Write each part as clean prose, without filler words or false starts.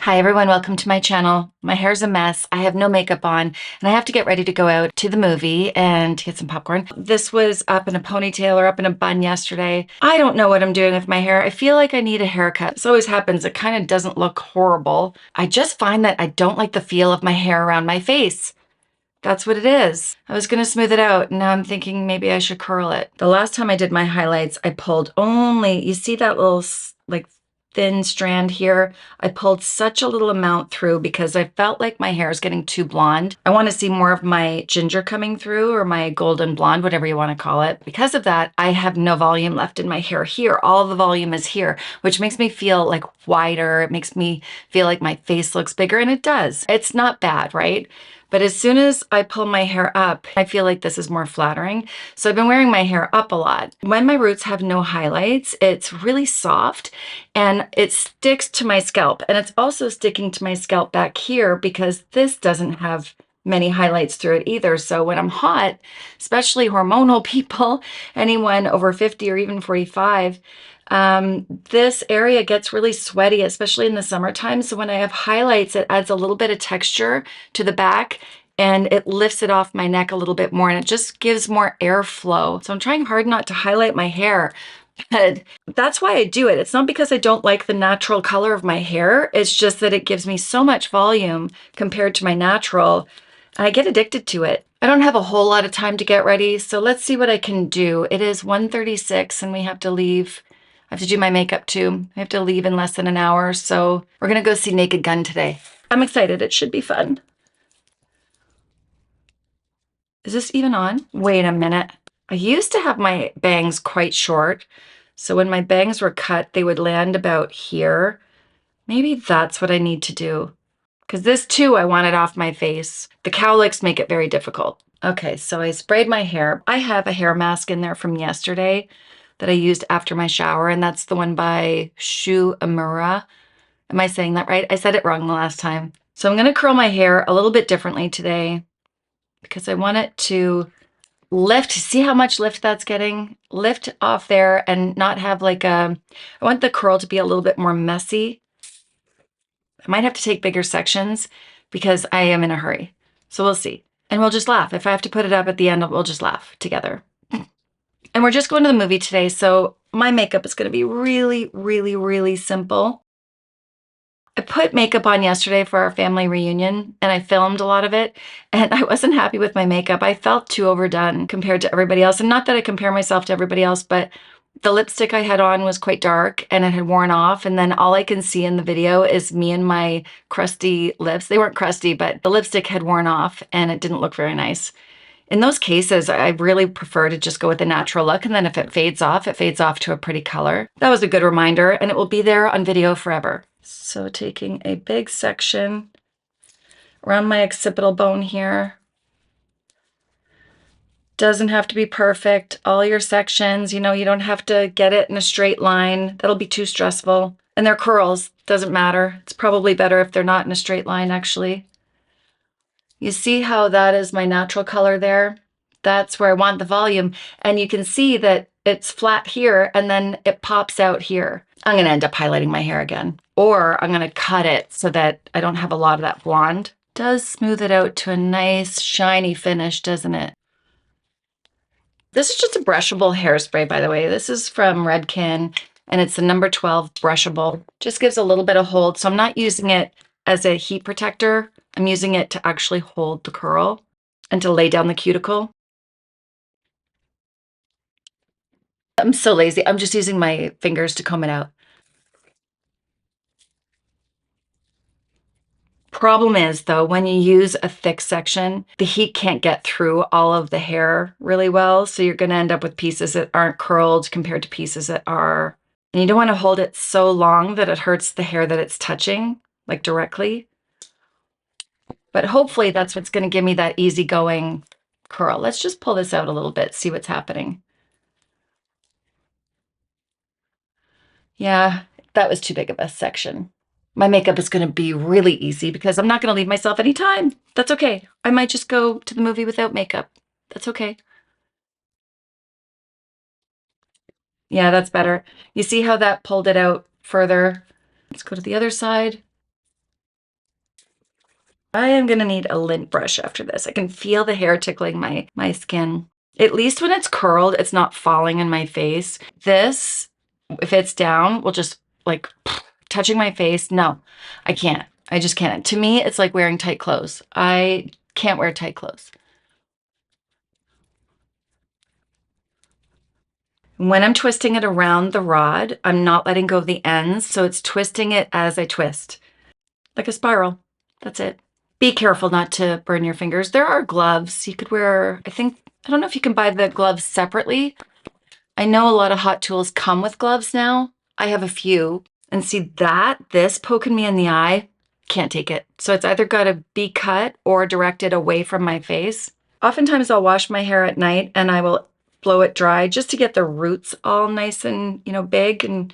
Hi everyone, welcome to my channel. My hair's a mess. I have no makeup on and I have to get ready to go out to the movie and get some popcorn. This was up in a ponytail or up in a bun yesterday. I don't know what I'm doing with my hair. I feel like I need a haircut. This always happens. It kind of doesn't look horrible. I just find that I don't like the feel of my hair around my face. That's what it is. I was gonna smooth it out and now I'm thinking maybe I should curl it. The last time I did my highlights, I pulled only, you see that little like thin strand here? I pulled such a little amount through because I felt like my hair is getting too blonde. I want to see more of my ginger coming through or my golden blonde, whatever you want to call it. Because of that, I have no volume left in my hair here. All the volume is here, which makes me feel like wider. It makes me feel like my face looks bigger, and it does. It's not bad, right? But as soon as I pull my hair up, I feel like this is more flattering. So I've been wearing my hair up a lot. When my roots have no highlights, it's really soft and it sticks to my scalp. And it's also sticking to my scalp back here because this doesn't have many highlights through it either. So when I'm hot, especially hormonal people, anyone over 50 or even 45, this area gets really sweaty, especially in the summertime. So when I have highlights, it adds a little bit of texture to the back and it lifts it off my neck a little bit more and it just gives more airflow. So I'm trying hard not to highlight my hair, but that's why I do it. It's not because I don't like the natural color of my hair. It's just that it gives me so much volume compared to my natural. I get addicted to it. I don't have a whole lot of time to get ready, so let's see what I can do. It is 1:36 and we have to leave. I have to do my makeup too. I have to leave in less than an hour, so we're gonna go see Naked Gun today. I'm excited. It should be fun. Is this even on? Wait a minute. I used to have my bangs quite short, so when my bangs were cut, they would land about here. Maybe that's what I need to do. Because this too, I want it off my face. The cowlicks make it very difficult. Okay, so I sprayed my hair. I have a hair mask in there from yesterday that I used after my shower, and that's the one by Shu Amura. Am I saying that right? I said it wrong the last time. So I'm gonna curl my hair a little bit differently today because I want it to lift. See how much lift that's getting? Lift off there and not have like a, I want the curl to be a little bit more messy. I might have to take bigger sections because I am in a hurry. So we'll see. And we'll just laugh. If I have to put it up at the end, we'll just laugh together. And we're just going to the movie today, so my makeup is going to be really, really, really simple. I put makeup on yesterday for our family reunion and I filmed a lot of it and I wasn't happy with my makeup. I felt too overdone compared to everybody else. And not that I compare myself to everybody else, but the lipstick I had on was quite dark and it had worn off. And then all I can see in the video is me and my crusty lips. They weren't crusty, but the lipstick had worn off and it didn't look very nice. In those cases, I really prefer to just go with the natural look. And then if it fades off to a pretty color. That was a good reminder and it will be there on video forever. So taking a big section around my occipital bone here. Doesn't have to be perfect. All your sections, you know, you don't have to get it in a straight line. That'll be too stressful. And they're curls, doesn't matter. It's probably better if they're not in a straight line, actually. You see how that is my natural color there? That's where I want the volume. And you can see that it's flat here and then it pops out here. I'm gonna end up highlighting my hair again. Or I'm gonna cut it so that I don't have a lot of that blonde. Does smooth it out to a nice shiny finish, doesn't it? This is just a brushable hairspray, by the way. This is from Redken and it's the number 12 brushable. Just gives a little bit of hold. So I'm not using it as a heat protector. I'm using it to actually hold the curl and to lay down the cuticle. I'm so lazy. I'm just using my fingers to comb it out. Problem is though, when you use a thick section, the heat can't get through all of the hair really well. So you're gonna end up with pieces that aren't curled compared to pieces that are. And you don't wanna hold it so long that it hurts the hair that it's touching, like directly. But hopefully that's what's gonna give me that easygoing curl. Let's just pull this out a little bit, see what's happening. Yeah, that was too big of a section. My makeup is going to be really easy because I'm not going to leave myself any time. That's okay. I might just go to the movie without makeup. That's okay. Yeah, that's better. You see how that pulled it out further? Let's go to the other side. I am gonna need a lint brush after this. I can feel the hair tickling my skin. At least when it's curled, it's not falling in my face. This, if it's down, will just like touching my face. No, I can't. I just can't. To me, it's like wearing tight clothes. I can't wear tight clothes. When I'm twisting it around the rod, I'm not letting go of the ends, so it's twisting it as I twist. Like a spiral. That's it. Be careful not to burn your fingers. There are gloves. You could wear, I don't know if you can buy the gloves separately. I know a lot of hot tools come with gloves now. I have a few. And see this poking me in the eye, can't take it. So it's either got to be cut or directed away from my face. Oftentimes I'll wash my hair at night and I will blow it dry just to get the roots all nice and, big and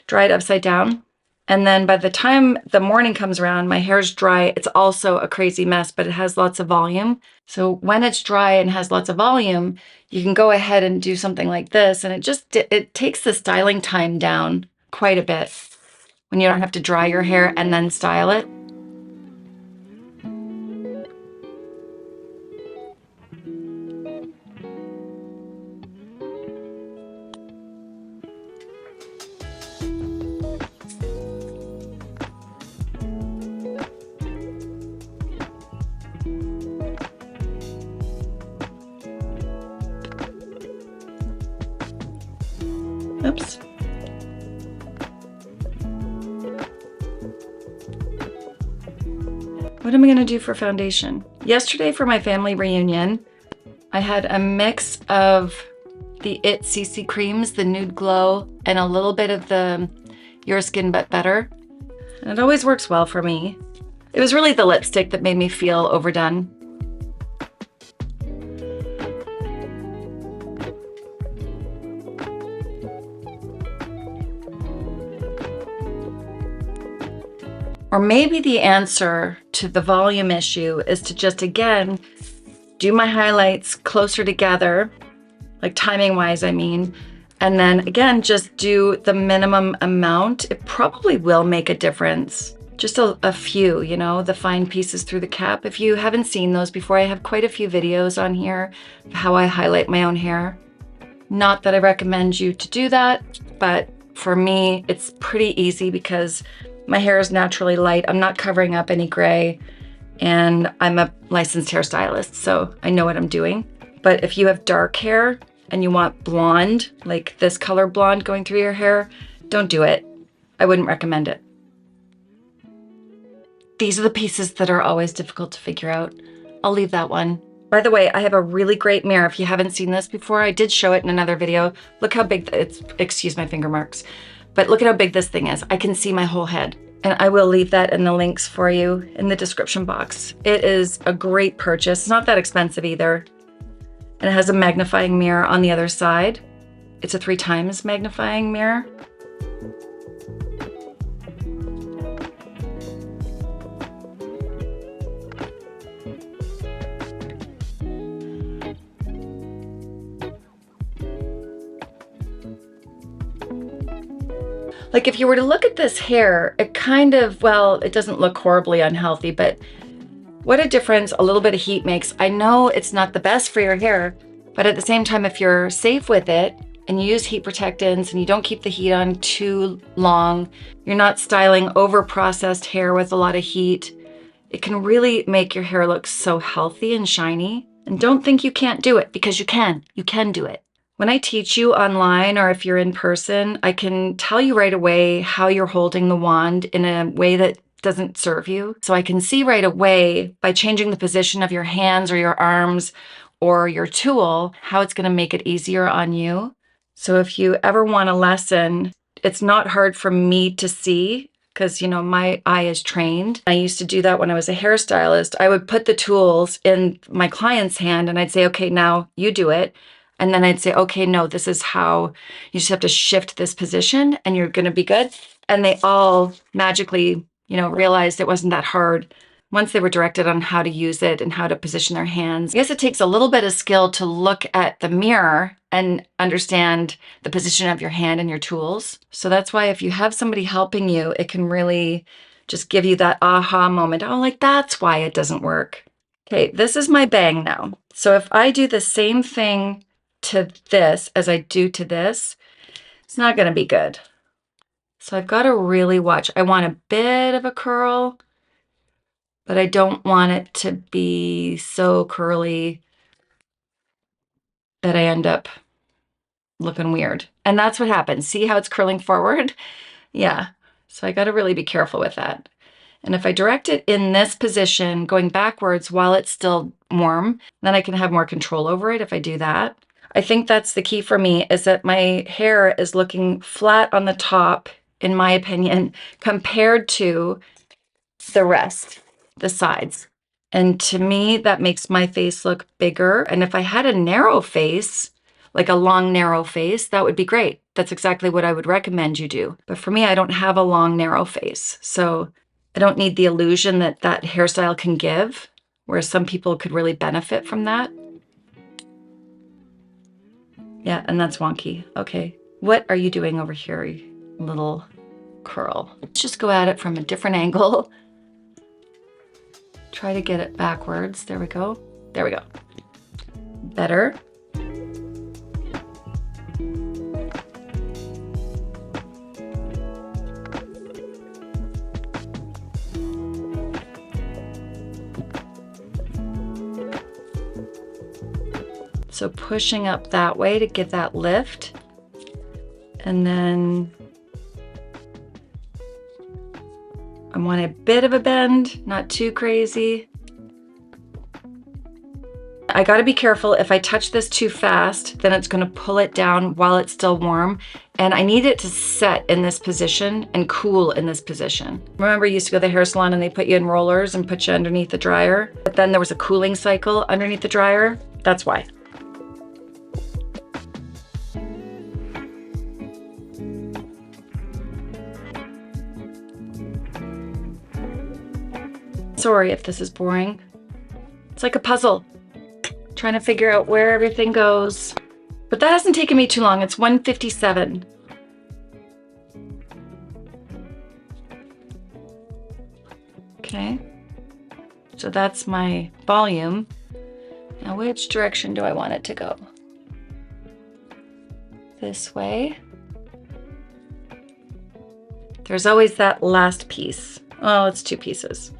dried upside down. And then by the time the morning comes around, my hair's dry. It's also a crazy mess, but it has lots of volume. So when it's dry and has lots of volume, you can go ahead and do something like this. And it takes the styling time down quite a bit when you don't have to dry your hair and then style it. Oops. What am I gonna do for foundation? Yesterday for my family reunion, I had a mix of the IT CC creams, the Nude Glow, and a little bit of the Your Skin But Better. And it always works well for me. It was really the lipstick that made me feel overdone. Or maybe the answer to the volume issue is to just, again, do my highlights closer together, like timing wise, I mean, and then again, just do the minimum amount. It probably will make a difference. Just a few, the fine pieces through the cap. If you haven't seen those before, I have quite a few videos on here of how I highlight my own hair. Not that I recommend you to do that, but for me, it's pretty easy because my hair is naturally light. I'm not covering up any gray, and I'm a licensed hairstylist, so I know what I'm doing. But if you have dark hair and you want blonde, like this color blonde going through your hair, don't do it. I wouldn't recommend it. These are the pieces that are always difficult to figure out. I'll leave that one. By the way, I have a really great mirror. If you haven't seen this before, I did show it in another video. Look how big it's, excuse my finger marks, but look at how big this thing is. I can see my whole head. And I will leave that in the links for you in the description box. It is a great purchase. It's not that expensive either. And it has a magnifying mirror on the other side. It's a 3x magnifying mirror. Like if you were to look at this hair, it kind of, well, it doesn't look horribly unhealthy, but what a difference a little bit of heat makes. I know it's not the best for your hair, but at the same time, if you're safe with it and you use heat protectants and you don't keep the heat on too long, you're not styling over processed hair with a lot of heat, it can really make your hair look so healthy and shiny. And don't think you can't do it, because you can do it. When I teach you online or if you're in person, I can tell you right away how you're holding the wand in a way that doesn't serve you. So I can see right away by changing the position of your hands or your arms or your tool, how it's gonna make it easier on you. So if you ever want a lesson, it's not hard for me to see because, my eye is trained. I used to do that when I was a hairstylist. I would put the tools in my client's hand and I'd say, okay, now you do it. And then I'd say, okay, no, this is how you just have to shift this position and you're gonna be good. And they all magically, realized it wasn't that hard once they were directed on how to use it and how to position their hands. I guess it takes a little bit of skill to look at the mirror and understand the position of your hand and your tools. So that's why if you have somebody helping you, it can really just give you that aha moment. Oh, like that's why it doesn't work. Okay, this is my bang now. So if I do the same thing to this as I do to this, it's not gonna be good. So I've got to really watch. I want a bit of a curl, but I don't want it to be so curly that I end up looking weird. And that's what happens. See how it's curling forward? Yeah. So I got to really be careful with that. And if I direct it in this position, going backwards while it's still warm, then I can have more control over it if I do that. I think that's the key for me, is that my hair is looking flat on the top, in my opinion, compared to the rest, the sides. And to me, that makes my face look bigger. And if I had a narrow face, like a long, narrow face, that would be great. That's exactly what I would recommend you do. But for me, I don't have a long, narrow face. So I don't need the illusion that that hairstyle can give, whereas some people could really benefit from that. Yeah, and that's wonky. Okay, what are you doing over here, you little curl? Let's just go at it from a different angle. Try to get it backwards. There we go. There we go. Better. So pushing up that way to get that lift. And then I want a bit of a bend, not too crazy. I gotta be careful. If I touch this too fast, then it's gonna pull it down while it's still warm. And I need it to set in this position and cool in this position. Remember, you used to go to the hair salon and they put you in rollers and put you underneath the dryer, but then there was a cooling cycle underneath the dryer. That's why. Sorry if this is boring. It's like a puzzle, trying to figure out where everything goes. But that hasn't taken me too long. It's 1:57. Okay, so that's my volume. Now which direction do I want it to go? This way. There's always that last piece. Oh, it's two pieces.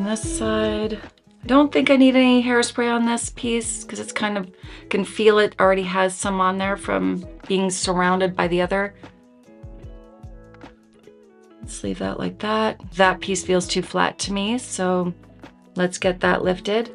This side. I don't think I need any hairspray on this piece because it's kind of, can feel it already has some on there from being surrounded by the other. Let's leave that like that. That piece feels too flat to me, so let's get that lifted.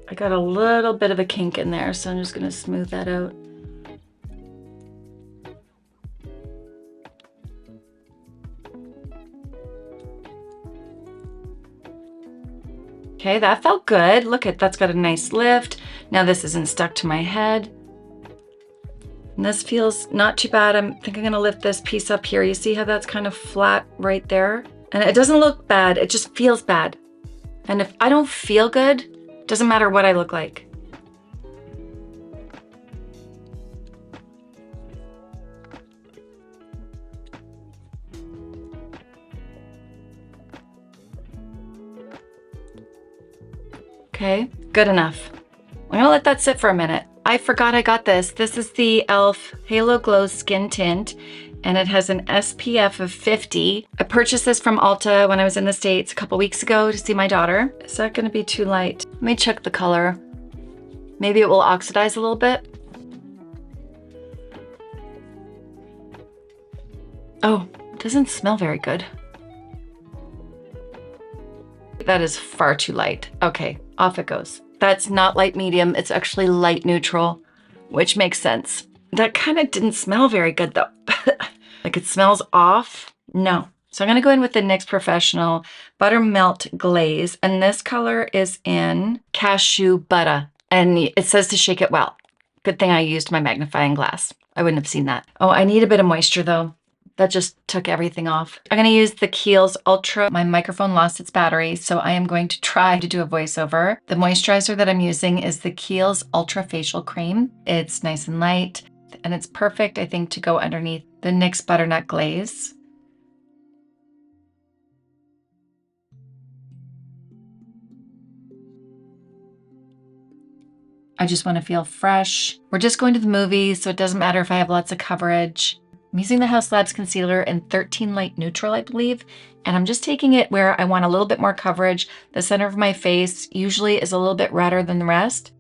I got a little bit of a kink in there, so I'm just gonna smooth that out. Okay, that felt good. Look at, that's got a nice lift. Now this isn't stuck to my head. And this feels not too bad. I think I'm gonna lift this piece up here. You see how that's kind of flat right there? And it doesn't look bad, it just feels bad. And if I don't feel good, it doesn't matter what I look like. Okay, good enough. I'm gonna let that sit for a minute. I forgot I got this. This is the e.l.f. Halo Glow Skin Tint, and it has an SPF of 50. I purchased this from Ulta when I was in the States a couple weeks ago to see my daughter. Is that gonna be too light? Let me check the color. Maybe it will oxidize a little bit. Oh, it doesn't smell very good. That is far too light. Okay, off it goes. That's not light medium, it's actually light neutral, which makes sense. That kind of didn't smell very good though. Like it smells off. No. So I'm gonna go in with the NYX Professional Buttermelt Glaze, and this color is in Cashew Butter, and it says to shake it well. Good thing I used my magnifying glass. I wouldn't have seen that. Oh, I need a bit of moisture though. that just took everything off. I'm gonna use the Kiehl's Ultra. My microphone lost its battery, so I am going to try to do a voiceover. The moisturizer that I'm using is the Kiehl's Ultra Facial Cream. It's nice and light, and it's perfect, I think, to go underneath the NYX Buttermelt Glaze. I just want to feel fresh. We're just going to the movies, so it doesn't matter if I have lots of coverage. I'm using the Haus Labs Concealer in 13 Light Neutral, I believe, and I'm just taking it where I want a little bit more coverage. The center of my face usually is a little bit redder than the rest.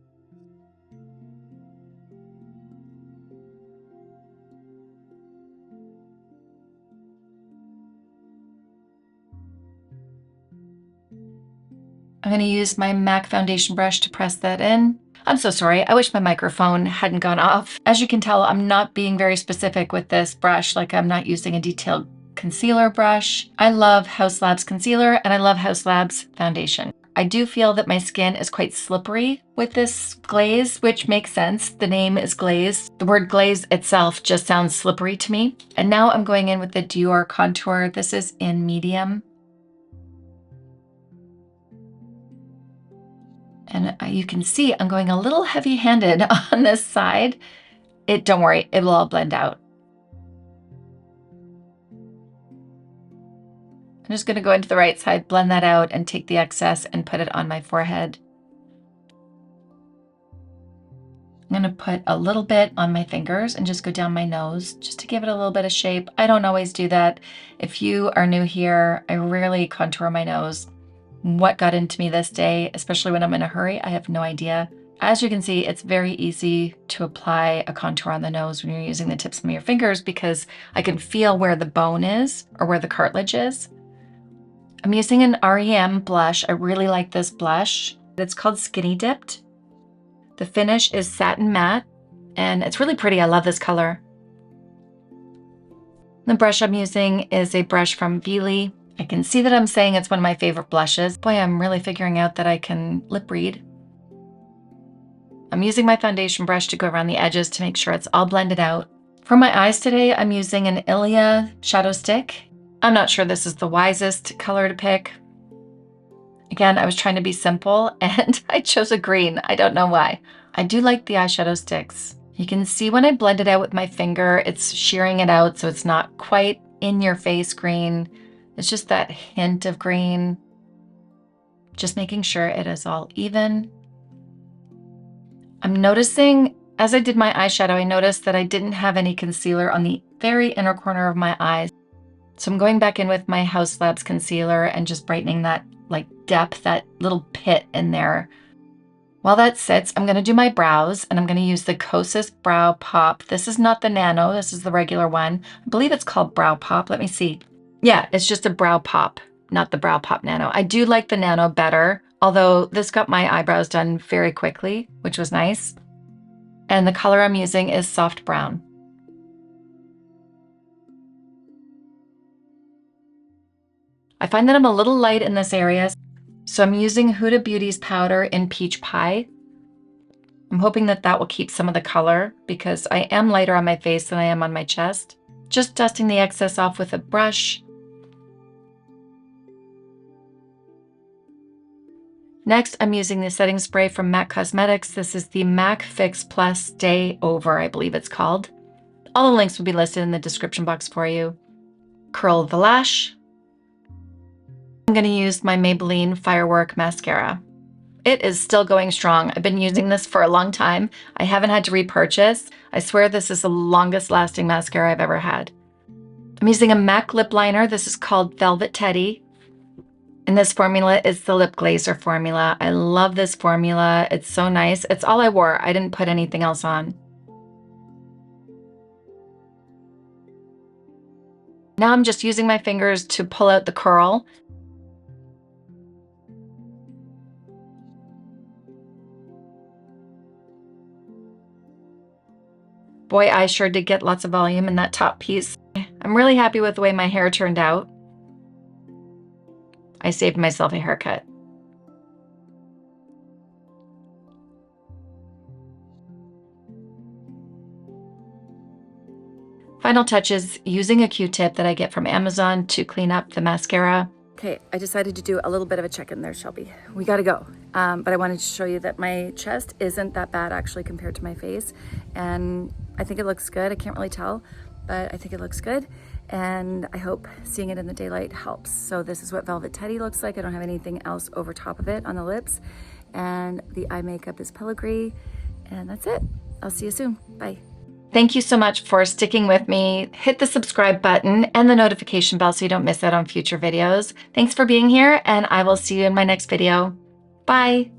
I'm going to use my MAC foundation brush to press that in. I'm so sorry, I wish my microphone hadn't gone off. As you can tell, I'm not being very specific with this brush, like I'm not using a detailed concealer brush. I love Haus Labs Concealer and I love Haus Labs Foundation. I do feel that my skin is quite slippery with this glaze, which makes sense. The name is glaze. The word glaze itself just sounds slippery to me. And now I'm going in with the Dior contour. This is in medium. And you can see I'm going a little heavy-handed on this side. Don't worry, it will all blend out. I'm just gonna go into the right side, blend that out, and take the excess and put it on my forehead. I'm gonna put a little bit on my fingers and just go down my nose, just to give it a little bit of shape. I don't always do that. If you are new here, I rarely contour my nose. What got into me this day, especially when I'm in a hurry, I have no idea. As you can see, it's very easy to apply a contour on the nose when you're using the tips of your fingers because I can feel where the bone is or where the cartilage is. I'm using an R.E.M blush. I really like this blush. It's called Skinny Dipped. The finish is satin matte and it's really pretty. I love this color. The brush I'm using is a brush from Viely. I can see that I'm saying it's one of my favorite blushes. Boy, I'm really figuring out that I can lip read. I'm using my foundation brush to go around the edges to make sure it's all blended out. For my eyes today, I'm using an Ilia shadow stick. I'm not sure this is the wisest color to pick. Again, I was trying to be simple and I chose a green. I don't know why. I do like the eyeshadow sticks. You can see when I blend it out with my finger, it's shearing it out so it's not quite in your face green. It's just that hint of green. Just making sure it is all even. I'm noticing, as I did my eyeshadow, I noticed that I didn't have any concealer on the very inner corner of my eyes. So I'm going back in with my Haus Labs Concealer and just brightening that like depth, that little pit in there. While that sits, I'm gonna do my brows and I'm gonna use the Kosas Brow Pop. This is not the Nano, this is the regular one. I believe it's called Brow Pop, let me see. Yeah, it's just a Brow Pop, not the Brow Pop Nano. I do like the Nano better, although this got my eyebrows done very quickly, which was nice. And the color I'm using is soft brown. I find that I'm a little light in this area, so I'm using Huda Beauty's powder in Peach Pie. I'm hoping that that will keep some of the color because I am lighter on my face than I am on my chest. Just dusting the excess off with a brush. Next, I'm using the setting spray from MAC Cosmetics. This is the MAC Fix Plus Day Over, I believe it's called. All the links will be listed in the description box for you. Curl the lash. I'm going to use my Maybelline Firework mascara. It is still going strong. I've been using this for a long time. I haven't had to repurchase. I swear this is the longest lasting mascara I've ever had. I'm using a MAC lip liner. This is called Velvet Teddy. And this formula is the Lipglazer formula. I love this formula. It's so nice. It's all I wore. I didn't put anything else on. Now I'm just using my fingers to pull out the curl. Boy, I sure did get lots of volume in that top piece. I'm really happy with the way my hair turned out. I saved myself a haircut. Final touches using a Q-tip that I get from Amazon to clean up the mascara. Okay, I decided to do a little bit of a check-in there, Shelby. We gotta go. But I wanted to show you that my chest isn't that bad actually compared to my face. And I think it looks good. I can't really tell, but I think it looks good. And I hope seeing it in the daylight helps. So this is what Velvet Teddy looks like. I don't have anything else over top of it on the lips. And the eye makeup is Pellegrini. And that's it. I'll see you soon. Bye. Thank you so much for sticking with me. Hit the subscribe button and the notification bell so you don't miss out on future videos. Thanks for being here, and I will see you in my next video. Bye.